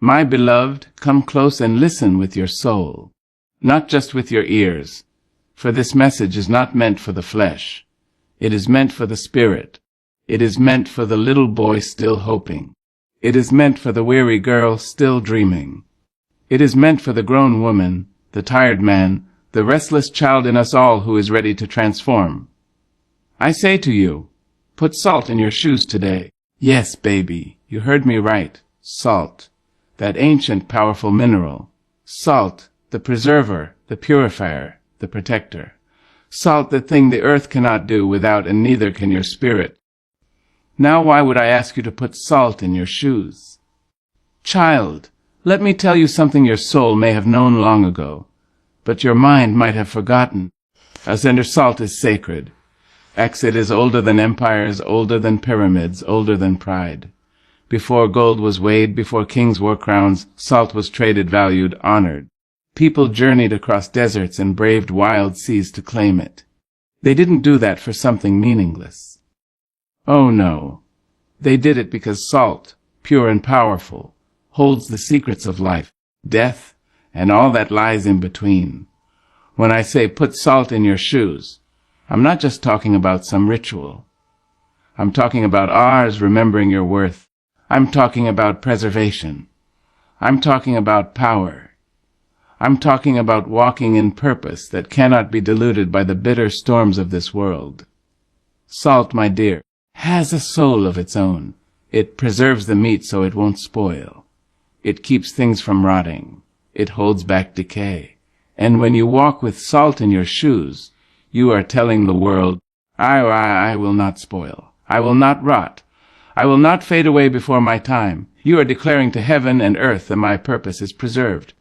My beloved, come close and listen with your soul, not just with your ears, for this message is not meant for the flesh. It is meant for the spirit. It is meant for the little boy still hoping. It is meant for the weary girl still dreaming. It is meant for the grown woman, the tired man, the restless child in us all who is ready to transform. I say to you, put salt in your shoes today. Yes, baby, you heard me right. Salt, that ancient powerful mineral. Salt, the preserver, the purifier, the protector. Salt, the thing the earth cannot do without, and neither can your spirit. Now why would I ask you to put salt in your shoes? Child, let me tell you something your soul may have known long ago, but your mind might have forgotten. Ascender, salt is sacred. It is older than empires, older than pyramids, older than pride. Before gold was weighed, before kings wore crowns, salt was traded, valued, honored. People journeyed across deserts and braved wild seas to claim it. They didn't do that for something meaningless. Oh no, they did it because salt, pure and powerful, holds the secrets of life, death, and all that lies in between. When I say put salt in your shoes, I'm not just talking about some ritual. I'm talking about ours remembering your worth. I'm talking about preservation. I'm talking about power. I'm talking about walking in purpose that cannot be diluted by the bitter storms of this world. Salt, my dear, has a soul of its own. It preserves the meat so it won't spoil. It keeps things from rotting. It holds back decay. And when you walk with salt in your shoes, you are telling the world, I will not spoil. I will not rot. I will not fade away before my time. You are declaring to heaven and earth that my purpose is preserved.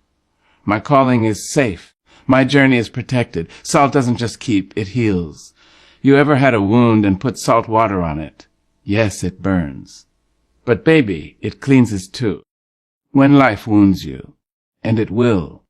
My calling is safe. My journey is protected. Salt doesn't just keep, it heals. You ever had a wound and put salt water on it? Yes, it burns. But baby, it cleanses too. When life wounds you, and it will,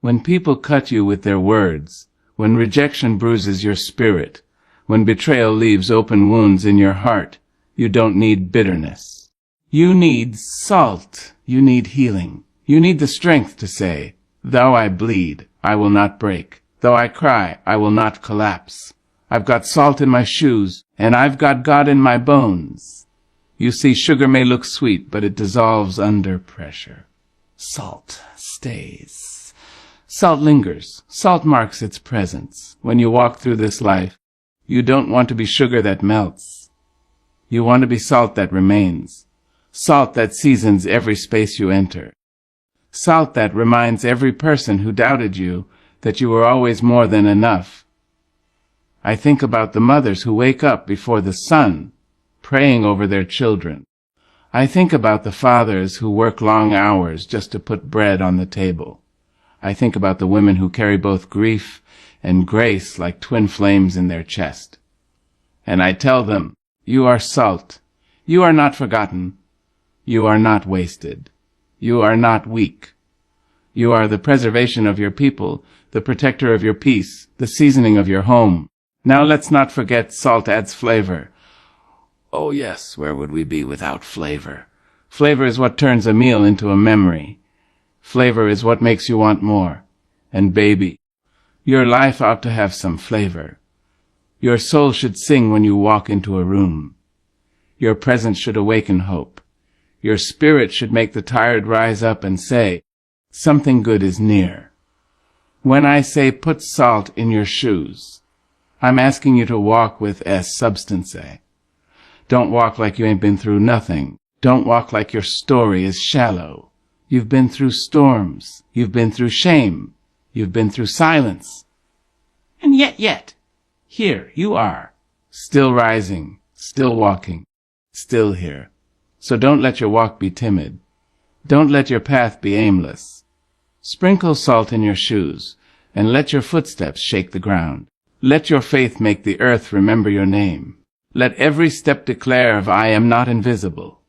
when people cut you with their words, when rejection bruises your spirit, when betrayal leaves open wounds in your heart, you don't need bitterness. You need salt. You need healing. You need the strength to say, though I bleed, I will not break. Though I cry, I will not collapse. I've got salt in my shoes, and I've got God in my bones. You see, sugar may look sweet, but it dissolves under pressure. Salt stays. Salt lingers. Salt marks its presence. When you walk through this life, you don't want to be sugar that melts. You want to be salt that remains. Salt that seasons every space you enter. Salt that reminds every person who doubted you that you were always more than enough. I think about the mothers who wake up before the sun, praying over their children. I think about the fathers who work long hours just to put bread on the table. I think about the women who carry both grief and grace like twin flames in their chest. And I tell them, you are salt. You are not forgotten. You are not wasted. You are not weak. You are the preservation of your people, the protector of your peace, the seasoning of your home. Now let's not forget salt adds flavor. Oh yes, where would we be without flavor? Flavor is what turns a meal into a memory. Flavor is what makes you want more. And baby, your life ought to have some flavor. Your soul should sing when you walk into a room. Your presence should awaken hope. Your spirit should make the tired rise up and say, something good is near. When I say put salt in your shoes, I'm asking you to walk with substance. Don't walk like you ain't been through nothing. Don't walk like your story is shallow. You've been through storms. You've been through shame. You've been through silence. And yet, here you are, still rising, still walking, still here. So don't let your walk be timid. Don't let your path be aimless. Sprinkle salt in your shoes, and let your footsteps shake the ground. Let your faith make the earth remember your name. Let every step declare of I am not invisible.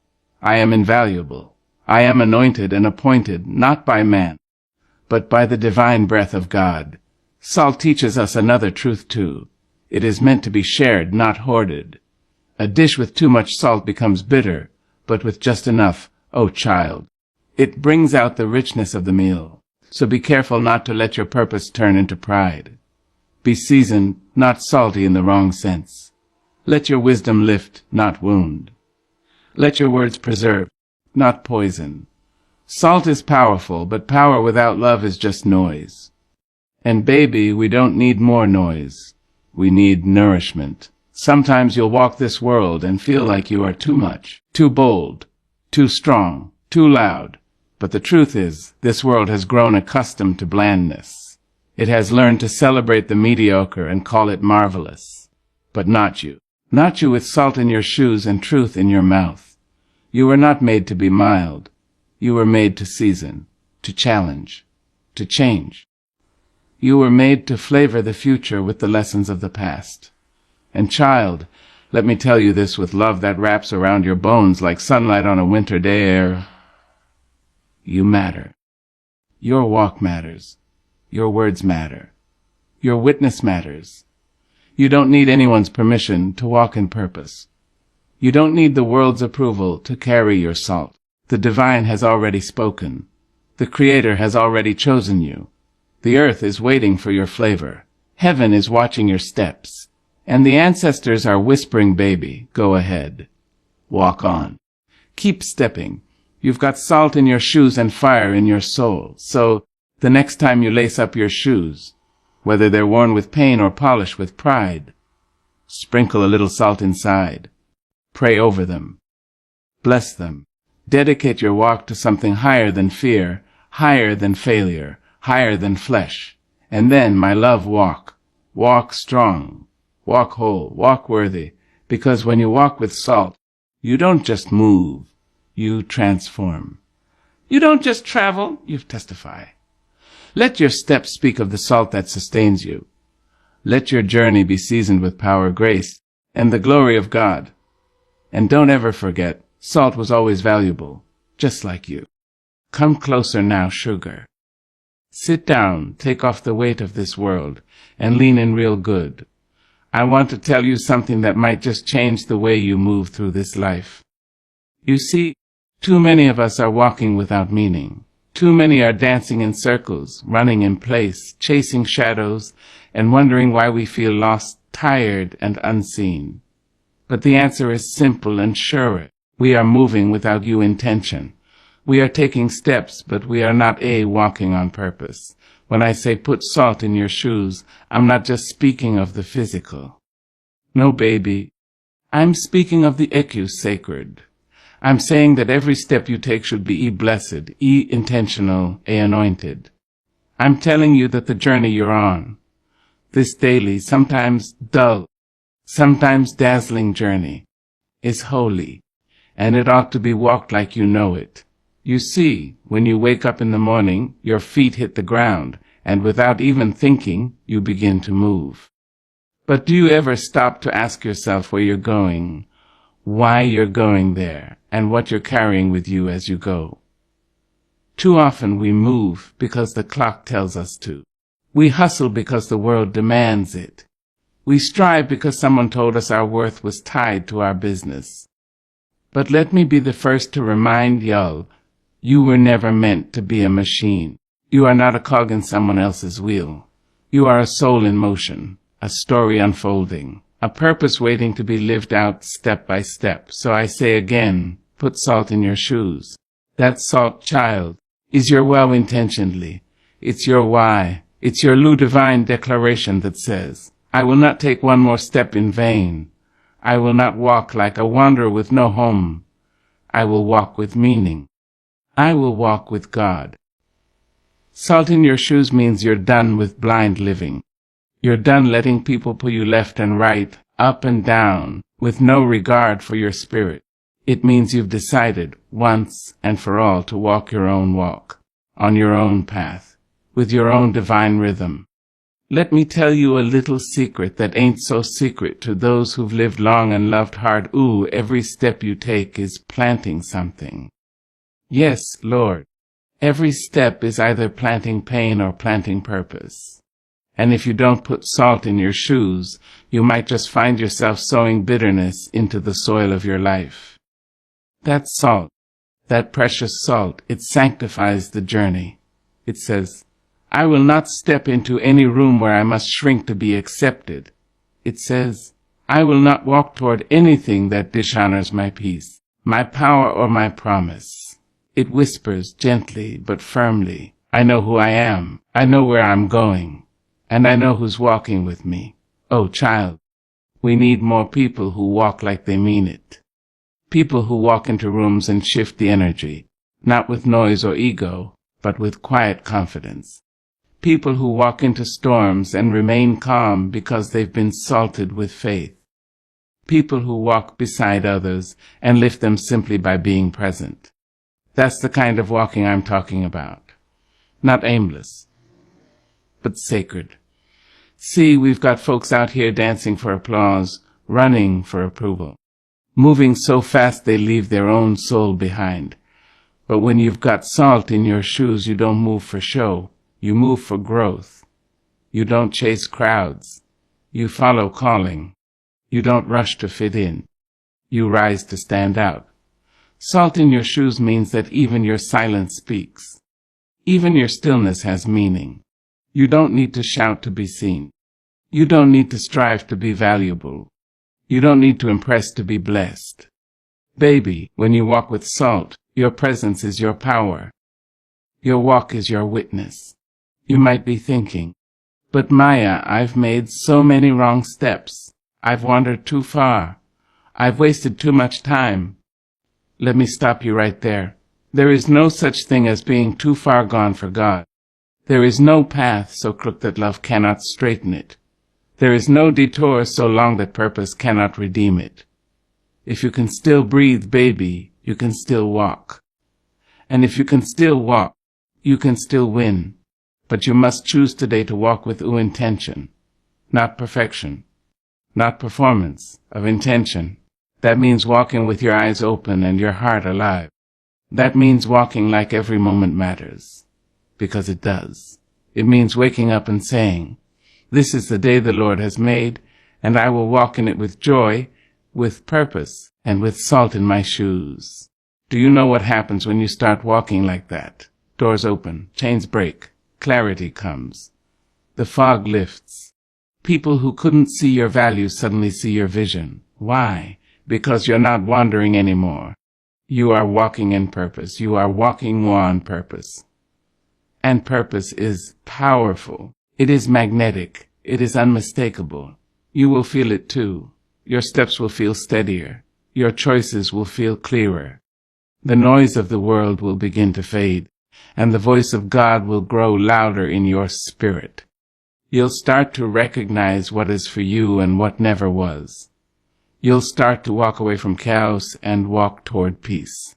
I am invaluable. I am anointed and appointed not by man, but by the divine breath of God. Salt teaches us another truth too. It is meant to be shared, not hoarded. A dish with too much salt becomes bitter, but with just enough, oh child, It brings out the richness of the meal. So be careful not to let your purpose turn into pride. Be seasoned, not salty in the wrong sense. Let your wisdom lift, not wound. Let your words preserve, not poison. Salt is powerful, but power without love is just noise. And baby, we don't need more noise. We need nourishment. Sometimes you'll walk this world and feel like you are too much, too bold, too strong, too loud. But the truth is, this world has grown accustomed to blandness. It has learned to celebrate the mediocre and call it marvelous. But not you. Not you with salt in your shoes and truth in your mouth. You were not made to be mild. You were made to season, to challenge, to change. You were made to flavor the future with the lessons of the past. And child, let me tell you this with love that wraps around your bones like sunlight on a winter day. You matter. Your walk matters. Your words matter. Your witness matters. You don't need anyone's permission to walk in purpose. You don't need the world's approval to carry your salt. The divine has already spoken. The Creator has already chosen you. The earth is waiting for your flavor. Heaven is watching your steps. And the ancestors are whispering, baby, go ahead. Walk on. Keep stepping. You've got salt in your shoes and fire in your soul. So, the next time you lace up your shoes, whether they're worn with pain or polished with pride, sprinkle a little salt inside. Pray over them. Bless them. Dedicate your walk to something higher than fear, higher than failure, higher than flesh. And then, my love, walk. Walk strong. Walk whole. Walk worthy. Because when you walk with salt, you don't just move. You transform. You don't just travel, you testify. Let your steps speak of the salt that sustains you. Let your journey be seasoned with power, grace, and the glory of God. And don't ever forget, salt was always valuable, just like you. Come closer now, sugar. Sit down, take off the weight of this world, and lean in real good. I want to tell you something that might just change the way you move through this life. You see, too many of us are walking without meaning. Too many are dancing in circles, running in place, chasing shadows, and wondering why we feel lost, tired, and unseen. But the answer is simple and sure. We are moving without due intention. We are taking steps, but we are not walking on purpose. When I say put salt in your shoes, I'm not just speaking of the physical. No, baby. I'm speaking of the sacred. I'm saying that every step you take should be blessed, intentional, anointed. I'm telling you that the journey you're on, this daily, sometimes dull, sometimes dazzling journey, is holy, and it ought to be walked like you know it. You see, when you wake up in the morning, your feet hit the ground, and without even thinking, you begin to move. But do you ever stop to ask yourself where you're going, why you're going there, and what you're carrying with you as you go? Too often we move because the clock tells us to. We hustle because the world demands it. We strive because someone told us our worth was tied to our business. But let me be the first to remind y'all, you were never meant to be a machine. You are not a cog in someone else's wheel. You are a soul in motion, a story unfolding, a purpose waiting to be lived out step by step. So I say again, put salt in your shoes. That salt, child, is your well-intentionedly. It's your why. It's your divine declaration that says, I will not take one more step in vain. I will not walk like a wanderer with no home. I will walk with meaning. I will walk with God. Salt in your shoes means you're done with blind living. You're done letting people pull you left and right, up and down, with no regard for your spirit. It means you've decided, once and for all, to walk your own walk, on your own path, with your own divine rhythm. Let me tell you a little secret that ain't so secret to those who've lived long and loved hard. Every step you take is planting something. Yes, Lord, every step is either planting pain or planting purpose. And if you don't put salt in your shoes, you might just find yourself sowing bitterness into the soil of your life. That salt, That precious salt, it sanctifies the journey. It says, I will not step into any room where I must shrink to be accepted. It says, I will not walk toward anything that dishonors my peace, my power, or my promise. It whispers gently but firmly, I know who I am, I know where I'm going, and I know who's walking with me. Oh, child, we need more people who walk like they mean it. People who walk into rooms and shift the energy, not with noise or ego, but with quiet confidence. People who walk into storms and remain calm because they've been salted with faith. People who walk beside others and lift them simply by being present. That's the kind of walking I'm talking about. Not aimless, but sacred. See, we've got folks out here dancing for applause, running for approval, moving so fast they leave their own soul behind. But when you've got salt in your shoes, you don't move for show. You move for growth. You don't chase crowds. You follow calling. You don't rush to fit in. You rise to stand out. Salt in your shoes means that even your silence speaks. Even your stillness has meaning. You don't need to shout to be seen. You don't need to strive to be valuable. You don't need to impress to be blessed. Baby, when you walk with salt, your presence is your power. Your walk is your witness. You might be thinking, but Maya, I've made so many wrong steps. I've wandered too far. I've wasted too much time. Let me stop you right there. There is no such thing as being too far gone for God. There is no path so crooked that love cannot straighten it. There is no detour so long that purpose cannot redeem it. If you can still breathe, baby, you can still walk. And if you can still walk, you can still win. But you must choose today to walk with intention, not perfection, not performance, of intention. That means walking with your eyes open and your heart alive. That means walking like every moment matters, because it does. It means waking up and saying, this is the day the Lord has made, and I will walk in it with joy, with purpose, and with salt in my shoes. Do you know what happens when you start walking like that? Doors open, chains break, clarity comes. The fog lifts. People who couldn't see your values suddenly see your vision. Why? Because you're not wandering anymore. You are walking in purpose. You are walking on purpose. And purpose is powerful. It is magnetic. It is unmistakable. You will feel it too. Your steps will feel steadier. Your choices will feel clearer. The noise of the world will begin to fade, and the voice of God will grow louder in your spirit. You'll start to recognize what is for you and what never was. You'll start to walk away from chaos and walk toward peace.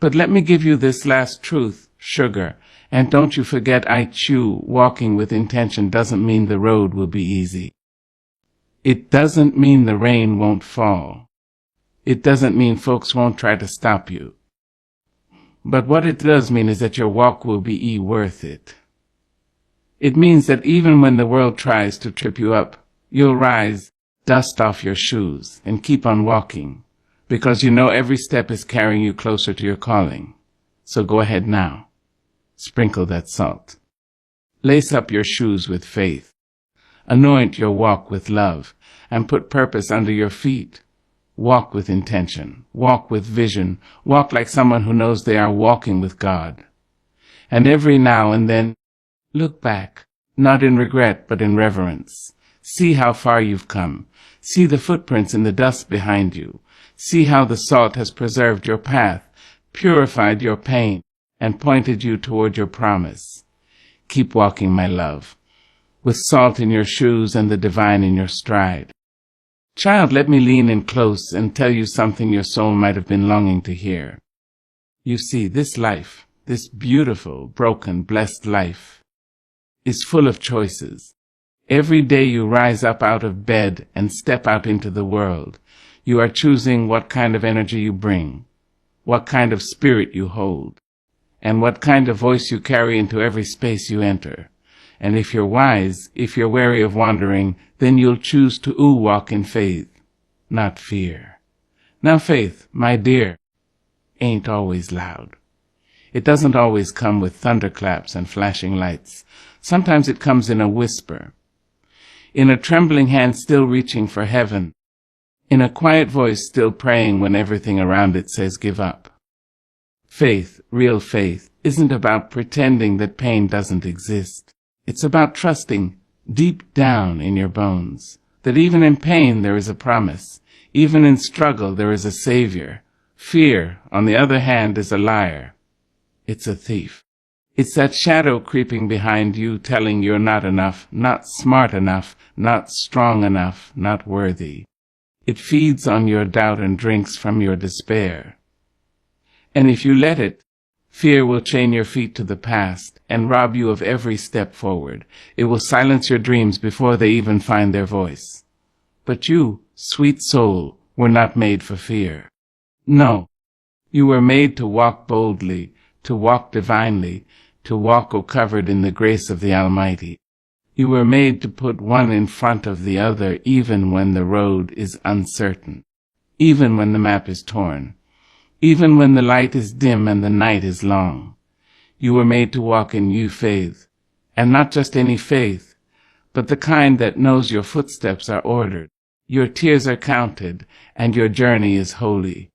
But let me give you this last truth, sugar, and don't you forget I chew. Walking with intention doesn't mean the road will be easy. It doesn't mean the rain won't fall. It doesn't mean folks won't try to stop you. But what it does mean is that your walk will be worth it. It means that even when the world tries to trip you up, you'll rise, dust off your shoes, and keep on walking, because you know every step is carrying you closer to your calling. So go ahead now. Sprinkle that salt. Lace up your shoes with faith. Anoint your walk with love, and put purpose under your feet. Walk with intention. Walk with vision. Walk like someone who knows they are walking with God. And every now and then, look back, not in regret, but in reverence. See how far you've come. See the footprints in the dust behind you. See how the salt has preserved your path, purified your pain, and pointed you toward your promise. Keep walking, my love, with salt in your shoes and the divine in your stride. Child, let me lean in close and tell you something your soul might have been longing to hear. You see, this life, this beautiful, broken, blessed life, is full of choices. Every day you rise up out of bed and step out into the world, you are choosing what kind of energy you bring, what kind of spirit you hold, and what kind of voice you carry into every space you enter. And if you're wise, if you're wary of wandering, then you'll choose to walk in faith, not fear. Now faith, my dear, ain't always loud. It doesn't always come with thunderclaps and flashing lights. Sometimes it comes in a whisper, in a trembling hand still reaching for heaven, in a quiet voice still praying when everything around it says give up. Faith, real faith, isn't about pretending that pain doesn't exist. It's about trusting deep down in your bones that even in pain there is a promise. Even in struggle there is a savior. Fear, on the other hand, is a liar. It's a thief. It's that shadow creeping behind you telling you're not enough, not smart enough, not strong enough, not worthy. It feeds on your doubt and drinks from your despair. And if you let it, fear will chain your feet to the past and rob you of every step forward. It will silence your dreams before they even find their voice. But you, sweet soul, were not made for fear. No, you were made to walk boldly, to walk divinely, to walk covered in the grace of the Almighty. You were made to put one in front of the other even when the road is uncertain, even when the map is torn, even when the light is dim and the night is long. You were made to walk in new faith, and not just any faith, but the kind that knows your footsteps are ordered, your tears are counted, and your journey is holy.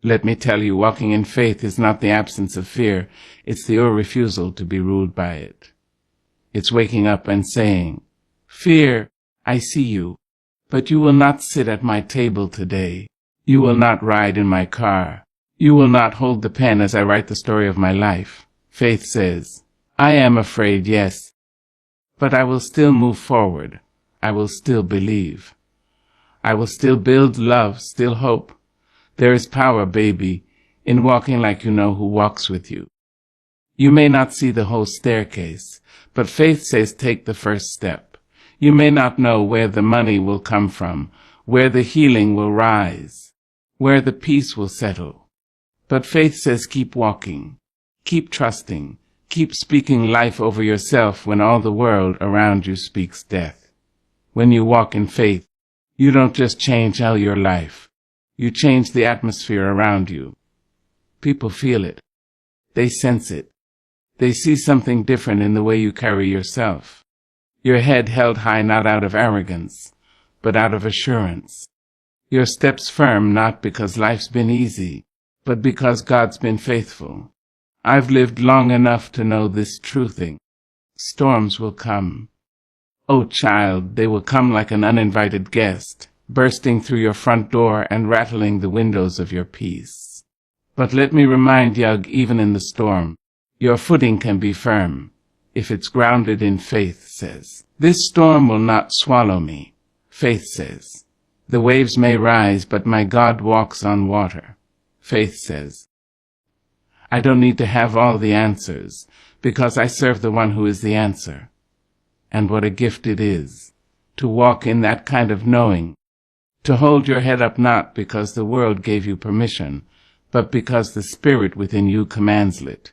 Let me tell you, walking in faith is not the absence of fear, it's the refusal to be ruled by it. It's waking up and saying, Fear, I see you, but you will not sit at my table today. You will not ride in my car. You will not hold the pen as I write the story of my life. Faith says, I am afraid, yes, but I will still move forward. I will still believe. I will still build love, still hope. There is power, baby, in walking like you know who walks with you. You may not see the whole staircase, but faith says take the first step. You may not know where the money will come from, where the healing will rise, where the peace will settle. But faith says keep walking, keep trusting, keep speaking life over yourself when all the world around you speaks death. When you walk in faith, you don't just change your life. You change the atmosphere around you. People feel it. They sense it. They see something different in the way you carry yourself. Your head held high not out of arrogance, but out of assurance. Your steps firm not because life's been easy, but because God's been faithful. I've lived long enough to know this true thing. Storms will come. Oh, child, they will come like an uninvited guest, bursting through your front door and rattling the windows of your peace. But let me remind you, even in the storm, your footing can be firm, if it's grounded in faith says. This storm will not swallow me, faith says. The waves may rise, but my God walks on water, faith says. I don't need to have all the answers, because I serve the one who is the answer. And what a gift it is, to walk in that kind of knowing, to hold your head up not because the world gave you permission, but because the Spirit within you commands it.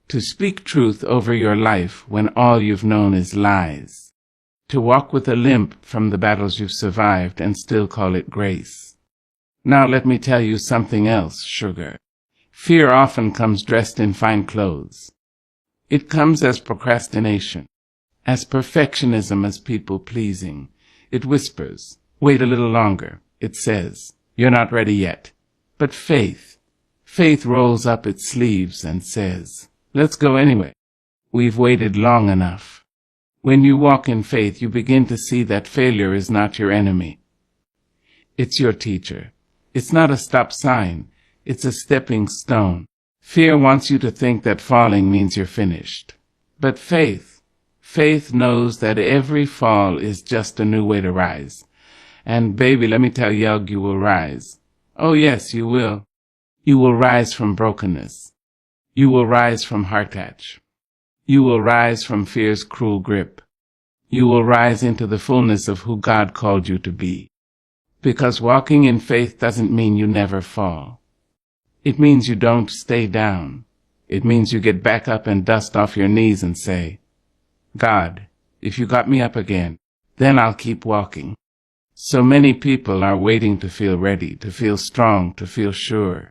To speak truth over your life when all you've known is lies. To walk with a limp from the battles you've survived and still call it grace. Now let me tell you something else, sugar. Fear often comes dressed in fine clothes. It comes as procrastination, as perfectionism, as people-pleasing. It whispers, wait a little longer. It says, you're not ready yet. But faith rolls up its sleeves and says, let's go anyway. We've waited long enough. When you walk in faith, you begin to see that failure is not your enemy. It's your teacher. It's not a stop sign. It's a stepping stone. Fear wants you to think that falling means you're finished. But faith knows that every fall is just a new way to rise. And baby, let me tell you, you will rise. Oh yes, you will. You will rise from brokenness. You will rise from heartache. You will rise from fear's cruel grip. You will rise into the fullness of who God called you to be. Because walking in faith doesn't mean you never fall. It means you don't stay down. It means you get back up and dust off your knees and say, God, if you got me up again, then I'll keep walking. So many people are waiting to feel ready, to feel strong, to feel sure.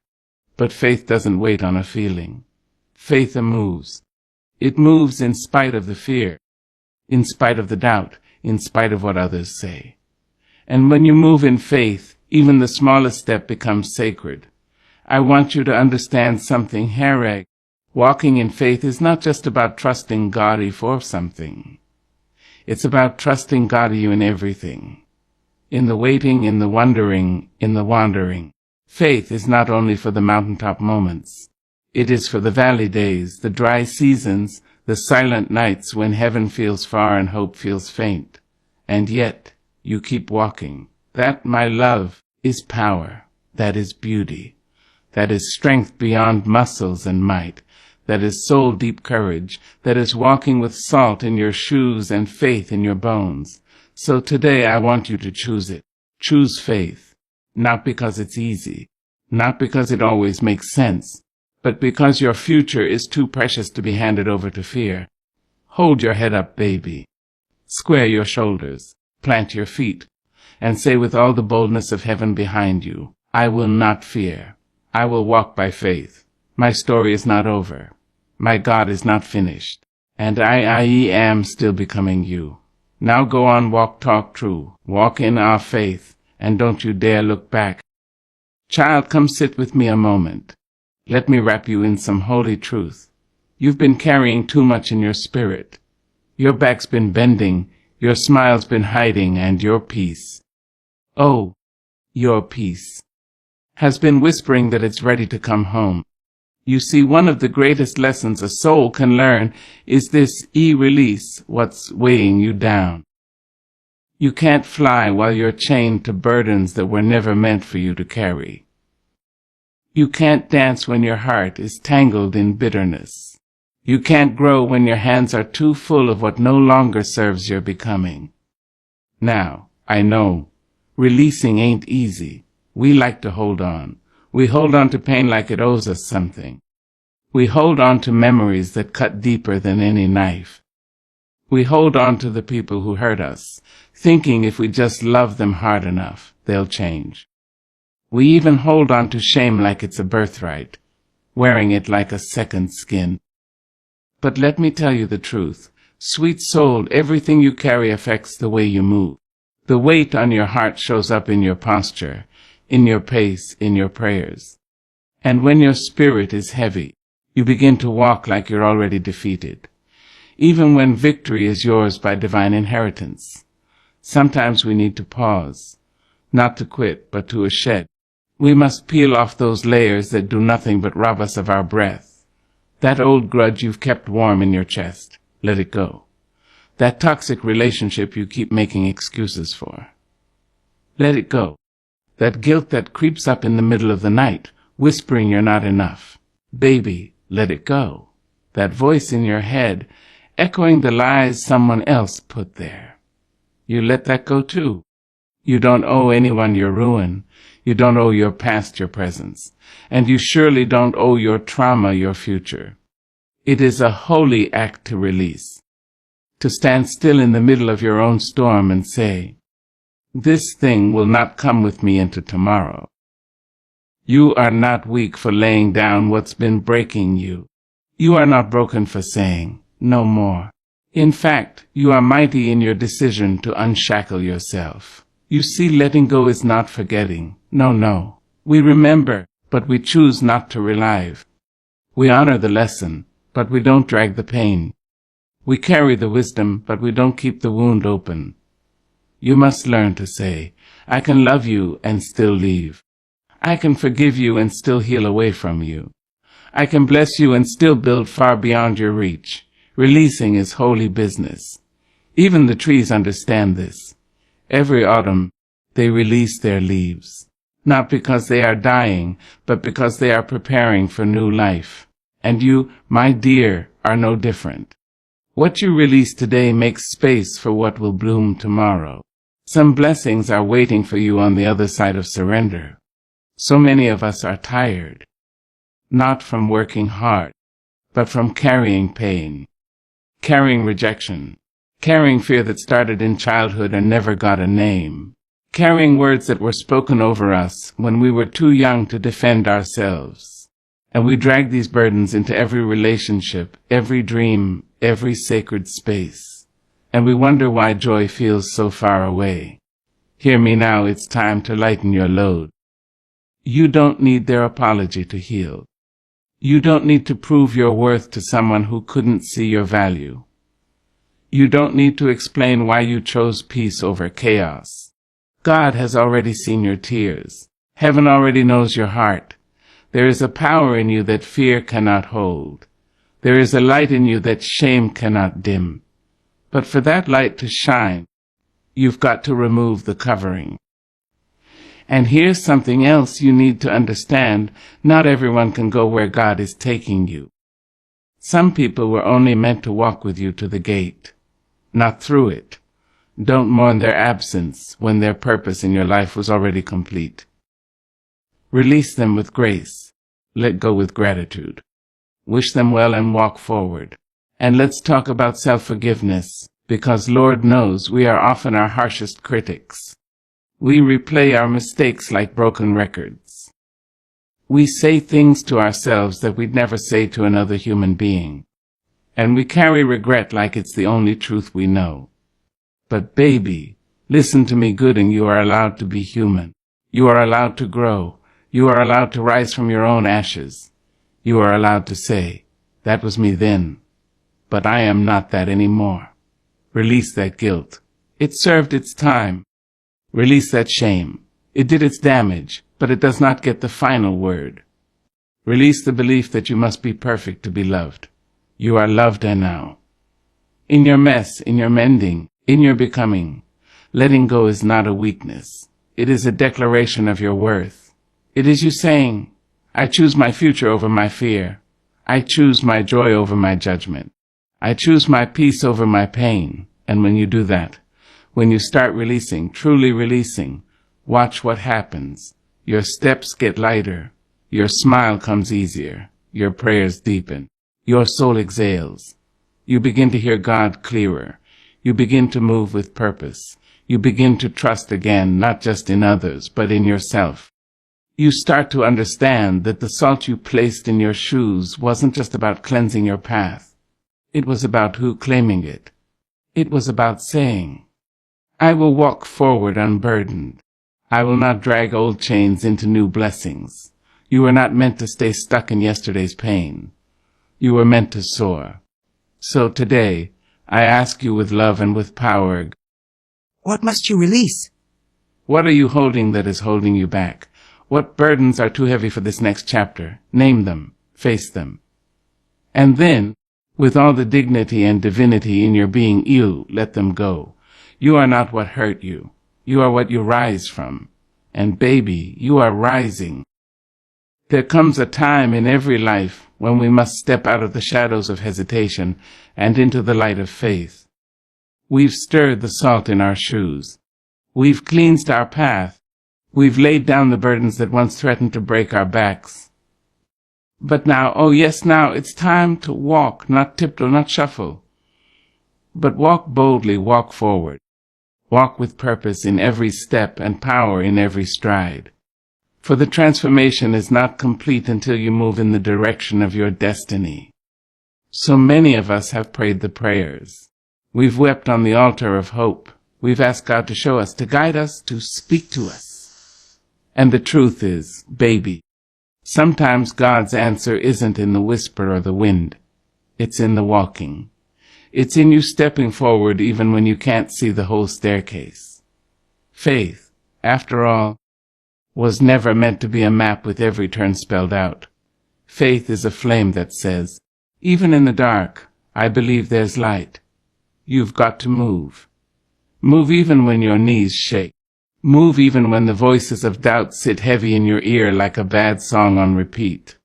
But faith doesn't wait on a feeling. Faith moves. It moves in spite of the fear, in spite of the doubt, in spite of what others say. And when you move in faith, even the smallest step becomes sacred. I want you to understand something, Hereg. Walking in faith is not just about trusting God for something. It's about trusting God in everything. In the waiting, in the wondering, in the wandering. Faith is not only for the mountaintop moments. It is for the valley days, the dry seasons, the silent nights when heaven feels far and hope feels faint. And yet, you keep walking. That, my love, is power. That is beauty. That is strength beyond muscles and might. That is soul-deep courage. That is walking with salt in your shoes and faith in your bones. So today I want you to choose it. Choose faith. Not because it's easy. Not because it always makes sense. But because your future is too precious to be handed over to fear. Hold your head up, baby. Square your shoulders. Plant your feet. And say with all the boldness of heaven behind you, I will not fear. I will walk by faith. My story is not over. My God is not finished. And I am still becoming you. Now go on, walk, talk true. Walk in our faith, and don't you dare look back. Child, come sit with me a moment. Let me wrap you in some holy truth. You've been carrying too much in your spirit. Your back's been bending, your smile's been hiding, and your peace, oh, your peace, has been whispering that it's ready to come home. You see, one of the greatest lessons a soul can learn is this: release what's weighing you down. You can't fly while you're chained to burdens that were never meant for you to carry. You can't dance when your heart is tangled in bitterness. You can't grow when your hands are too full of what no longer serves your becoming. Now, I know, releasing ain't easy. We like to hold on. We hold on to pain like it owes us something. We hold on to memories that cut deeper than any knife. We hold on to the people who hurt us, thinking if we just love them hard enough, they'll change. We even hold on to shame like it's a birthright, wearing it like a second skin. But let me tell you the truth. Sweet soul, everything you carry affects the way you move. The weight on your heart shows up in your posture, in your pace, in your prayers. And when your spirit is heavy, you begin to walk like you're already defeated, even when victory is yours by divine inheritance. Sometimes we need to pause, not to quit, but to shed. We must peel off those layers that do nothing but rob us of our breath. That old grudge you've kept warm in your chest, let it go. That toxic relationship you keep making excuses for, let it go. That guilt that creeps up in the middle of the night, whispering you're not enough, baby, let it go. That voice in your head, echoing the lies someone else put there, you let that go too. You don't owe anyone your ruin. You don't owe your past your presence. And you surely don't owe your trauma your future. It is a holy act to release. To stand still in the middle of your own storm and say, this thing will not come with me into tomorrow. You are not weak for laying down what's been breaking you. You are not broken for saying, no more. In fact, you are mighty in your decision to unshackle yourself. You see, letting go is not forgetting. No. We remember, but we choose not to relive. We honor the lesson, but we don't drag the pain. We carry the wisdom, but we don't keep the wound open. You must learn to say, I can love you and still leave. I can forgive you and still heal away from you. I can bless you and still build far beyond your reach. Releasing is holy business. Even the trees understand this. Every autumn, they release their leaves, not because they are dying, but because they are preparing for new life. And you, my dear, are no different. What you release today makes space for what will bloom tomorrow. Some blessings are waiting for you on the other side of surrender. So many of us are tired, not from working hard, but from carrying pain, carrying rejection, carrying fear that started in childhood and never got a name, carrying words that were spoken over us when we were too young to defend ourselves. And we drag these burdens into every relationship, every dream, every sacred space. And we wonder why joy feels so far away. Hear me now, it's time to lighten your load. You don't need their apology to heal. You don't need to prove your worth to someone who couldn't see your value. You don't need to explain why you chose peace over chaos. God has already seen your tears. Heaven already knows your heart. There is a power in you that fear cannot hold. There is a light in you that shame cannot dim. But for that light to shine, you've got to remove the covering. And here's something else you need to understand. Not everyone can go where God is taking you. Some people were only meant to walk with you to the gate, not through it. Don't mourn their absence when their purpose in your life was already complete. Release them with grace. Let go with gratitude. Wish them well and walk forward. And let's talk about self-forgiveness, because Lord knows we are often our harshest critics. We replay our mistakes like broken records. We say things to ourselves that we'd never say to another human being. And we carry regret like it's the only truth we know. But baby, listen to me good, and you are allowed to be human. You are allowed to grow. You are allowed to rise from your own ashes. You are allowed to say, that was me then, but I am not that anymore. Release that guilt. It served its time. Release that shame. It did its damage, but it does not get the final word. Release the belief that you must be perfect to be loved. You are loved now. In your mess, in your mending, in your becoming, letting go is not a weakness. It is a declaration of your worth. It is you saying, I choose my future over my fear. I choose my joy over my judgment. I choose my peace over my pain. And when you do that, when you start releasing, truly releasing, watch what happens. Your steps get lighter. Your smile comes easier. Your prayers deepen. Your soul exhales. You begin to hear God clearer. You begin to move with purpose. You begin to trust again, not just in others, but in yourself. You start to understand that the salt you placed in your shoes wasn't just about cleansing your path. It was about who claiming it. It was about saying, I will walk forward unburdened. I will not drag old chains into new blessings. You were not meant to stay stuck in yesterday's pain. You were meant to soar. So today, I ask you with love and with power, what must you release? What are you holding that is holding you back? What burdens are too heavy for this next chapter? Name them, face them. And then, with all the dignity and divinity in your being, you let them go. You are not what hurt you. You are what you rise from. And baby, you are rising. There comes a time in every life when we must step out of the shadows of hesitation and into the light of faith. We've stirred the salt in our shoes. We've cleansed our path. We've laid down the burdens that once threatened to break our backs. But now, oh yes, now it's time to walk, not tiptoe, not shuffle. But walk boldly, walk forward. Walk with purpose in every step and power in every stride. For the transformation is not complete until you move in the direction of your destiny. So many of us have prayed the prayers. We've wept on the altar of hope. We've asked God to show us, to guide us, to speak to us. And the truth is, baby, sometimes God's answer isn't in the whisper or the wind. It's in the walking. It's in you stepping forward even when you can't see the whole staircase. Faith, after all, was never meant to be a map with every turn spelled out. Faith is a flame that says, even in the dark, I believe there's light. You've got to move. Move even when your knees shake. Move even when the voices of doubt sit heavy in your ear like a bad song on repeat.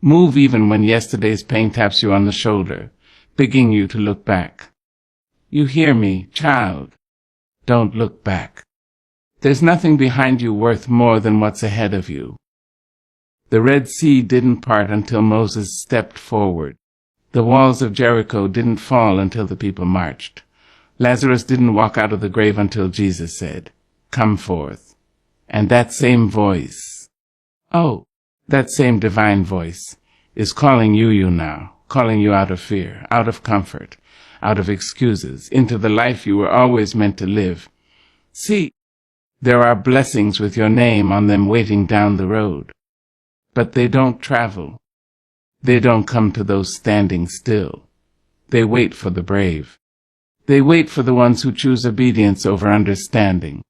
Move even when yesterday's pain taps you on the shoulder, begging you to look back. You hear me, child? Don't look back. There's nothing behind you worth more than what's ahead of you. The Red Sea didn't part until Moses stepped forward. The walls of Jericho didn't fall until the people marched. Lazarus didn't walk out of the grave until Jesus said, come forth. And that same voice, oh, That same divine voice is calling you now, calling you out of fear, out of comfort, out of excuses, into the life you were always meant to live. See, there are blessings with your name on them waiting down the road. But they don't travel. They don't come to those standing still. They wait for the brave. They wait for the ones who choose obedience over understanding.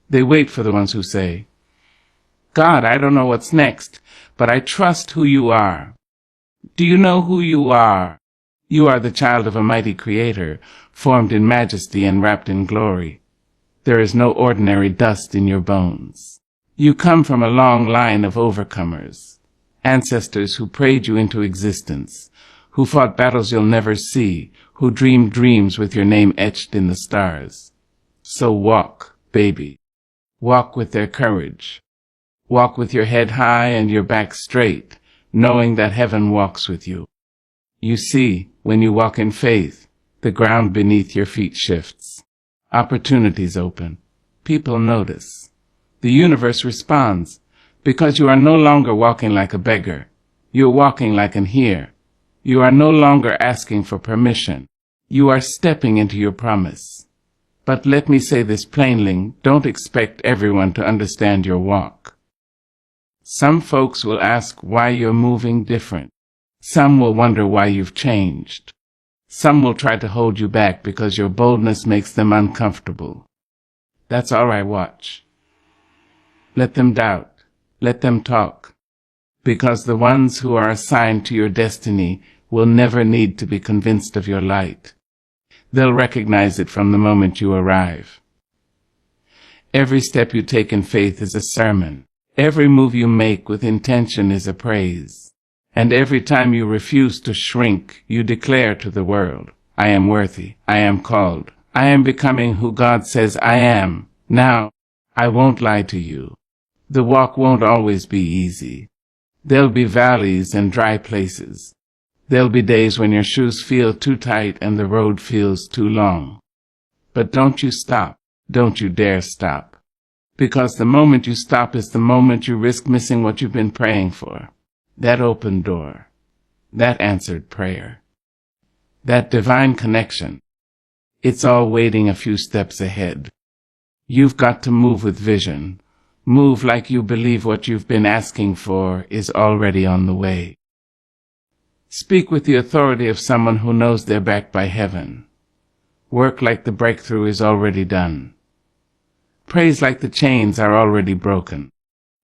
They wait for the ones who say, God, I don't know what's next, but I trust who you are. Do you know who you are? You are the child of a mighty Creator, formed in majesty and wrapped in glory. There is no ordinary dust in your bones. You come from a long line of overcomers, ancestors who prayed you into existence, who fought battles you'll never see, who dreamed dreams with your name etched in the stars. So walk, baby. Walk with their courage. Walk with your head high and your back straight, knowing that heaven walks with you. You see, when you walk in faith, the ground beneath your feet shifts. Opportunities open. People notice. The universe responds, because you are no longer walking like a beggar. You are walking like an heir. You are no longer asking for permission. You are stepping into your promise. But let me say this plainly, don't expect everyone to understand your walk. Some folks will ask why you're moving different. Some will wonder why you've changed. Some will try to hold you back because your boldness makes them uncomfortable. That's all right, watch. Let them doubt. Let them talk. Because the ones who are assigned to your destiny will never need to be convinced of your light. They'll recognize it from the moment you arrive. Every step you take in faith is a sermon. Every move you make with intention is a praise. And every time you refuse to shrink, you declare to the world, I am worthy, I am called, I am becoming who God says I am. Now, I won't lie to you. The walk won't always be easy. There'll be valleys and dry places. There'll be days when your shoes feel too tight and the road feels too long. But don't you stop. Don't you dare stop. Because the moment you stop is the moment you risk missing what you've been praying for. That open door. That answered prayer. That divine connection. It's all waiting a few steps ahead. You've got to move with vision. Move like you believe what you've been asking for is already on the way. Speak with the authority of someone who knows they're backed by heaven. Work like the breakthrough is already done. Praise like the chains are already broken.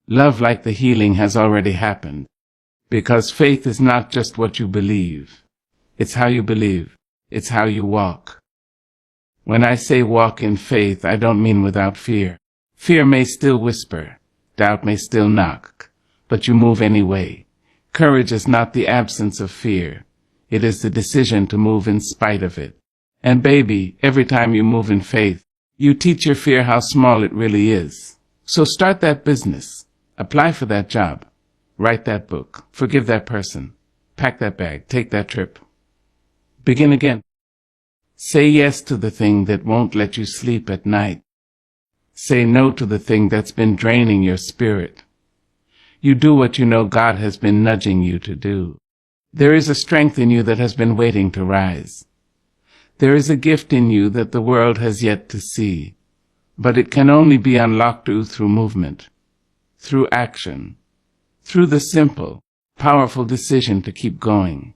Love like the healing has already happened. Because faith is not just what you believe. It's how you believe. It's how you walk. When I say walk in faith, I don't mean without fear. Fear may still whisper. Doubt may still knock. But you move anyway. Courage is not the absence of fear. It is the decision to move in spite of it. And baby, every time you move in faith, you teach your fear how small it really is. So start that business. Apply for that job. Write that book. Forgive that person. Pack that bag. Take that trip. Begin again. Say yes to the thing that won't let you sleep at night. Say no to the thing that's been draining your spirit. You do what you know God has been nudging you to do. There is a strength in you that has been waiting to rise. There is a gift in you that the world has yet to see, but it can only be unlocked through movement, through action, through the simple, powerful decision to keep going.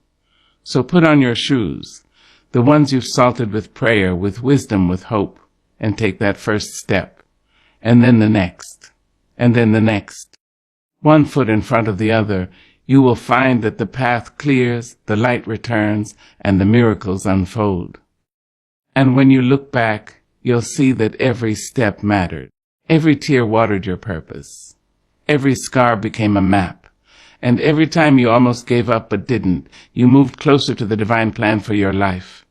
So put on your shoes, the ones you've salted with prayer, with wisdom, with hope, and take that first step, and then the next, and then the next. One foot in front of the other, you will find that the path clears, the light returns, and the miracles unfold. And when you look back, you'll see that every step mattered. Every tear watered your purpose. Every scar became a map. And every time you almost gave up but didn't, you moved closer to the divine plan for your life.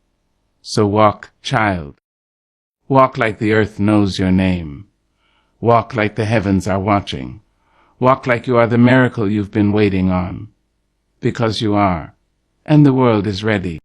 So walk, child. Walk like the earth knows your name. Walk like the heavens are watching. Walk like you are the miracle you've been waiting on. Because you are. And the world is ready.